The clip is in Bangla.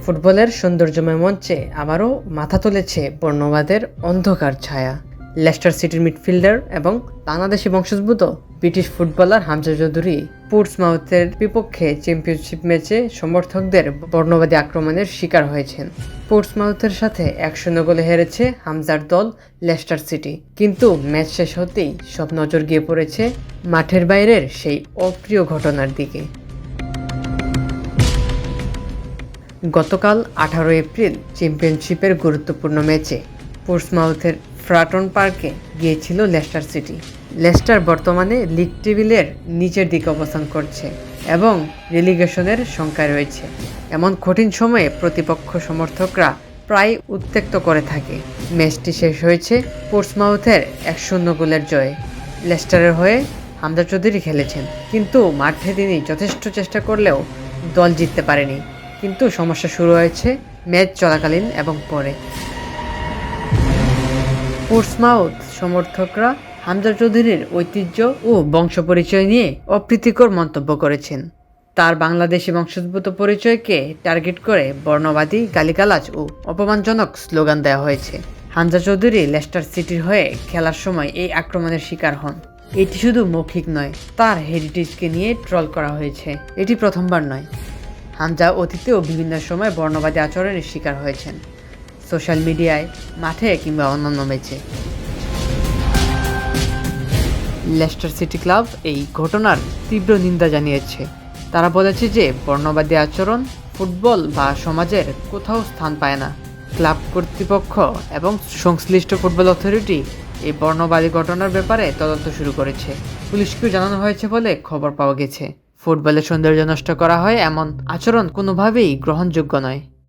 ফুটবলের সৌন্দর্যময় মঞ্চে আবারও মাথা তুলেছে বর্ণবাদের অন্ধকার ছায়া। লেস্টার সিটির মিডফিল্ডার এবং বাংলাদেশি বংশোদ্ভূত ব্রিটিশ ফুটবলার হামজা চৌধুরী পোর্টসমাউথের বিপক্ষে চ্যাম্পিয়নশিপ ম্যাচে সমর্থকদের বর্ণবাদী আক্রমণের শিকার হয়েছেন। পোর্টসমাউথের সাথে 1-0 গোলে হেরেছে হামজার দল লেস্টার সিটি। কিন্তু ম্যাচ শেষ হতেই সব নজর গিয়ে পড়েছে মাঠের বাইরের সেই অপ্রিয় ঘটনার দিকে। গতকাল 18 এপ্রিল চ্যাম্পিয়নশিপের গুরুত্বপূর্ণ ম্যাচে পোর্টসমাউথের ফ্রাটন পার্কে গিয়েছিল লেস্টার সিটি। লেস্টার বর্তমানে লিগ টেবিলের নিচের দিকে অবস্থান করছে এবং রেলিগেশনের শঙ্কায় রয়েছে। এমন কঠিন সময়ে প্রতিপক্ষ সমর্থকরা প্রায় উত্ত্যক্ত করে থাকে। ম্যাচটি শেষ হয়েছে পোর্টসমাউথের 1-0 গোলের জয়ে। লেস্টারের হয়ে হামজা চৌধুরী খেলেছেন, কিন্তু মাঠে তিনি যথেষ্ট চেষ্টা করলেও দল জিততে পারেনি। কিন্তু সমস্যা শুরু হয়েছে ম্যাচ চলাকালীন এবং পরে। পোর্টসমাউথ সমর্থকরা হামজা চৌধুরীর ঐতিহ্য ও বংশ পরিচয় নিয়ে অপ্রীতিকর মন্তব্য করেছেন। তার বাংলাদেশি বংশোদ্ভূত পরিচয়কে টার্গেট করে বর্ণবাদী গালিগালাজ ও অপমানজনক স্লোগান দেওয়া হয়েছে। হামজা চৌধুরী লেস্টার সিটির হয়ে খেলার সময় এই আক্রমণের শিকার হন। এটি শুধু মৌখিক নয়, তার হেরিটেজকে নিয়ে ট্রল করা হয়েছে। এটি প্রথমবার নয়। হামজা অতীতেও বিভিন্ন সময় বর্ণবাদী আচরণের শিকার হয়েছেন, সোশ্যাল মিডিয়ায়, মাঠে কিংবা অন্যান্য ম্যাচে। লেস্টার সিটি ক্লাব এই ঘটনার তীব্র নিন্দা জানিয়েছে। তারা বলেছে যে বর্ণবাদী আচরণ ফুটবল বা সমাজের কোথাও স্থান পায় না। ক্লাব কর্তৃপক্ষ এবং সংশ্লিষ্ট ফুটবল অথরিটি এই বর্ণবাদী ঘটনার ব্যাপারে তদন্ত শুরু করেছে। পুলিশকেও জানানো হয়েছে বলে খবর পাওয়া গেছে। ফুটবলের সৌন্দর্য নষ্ট করা হয় এমন আচরণ কোনোভাবেই গ্রহণযোগ্য নয়।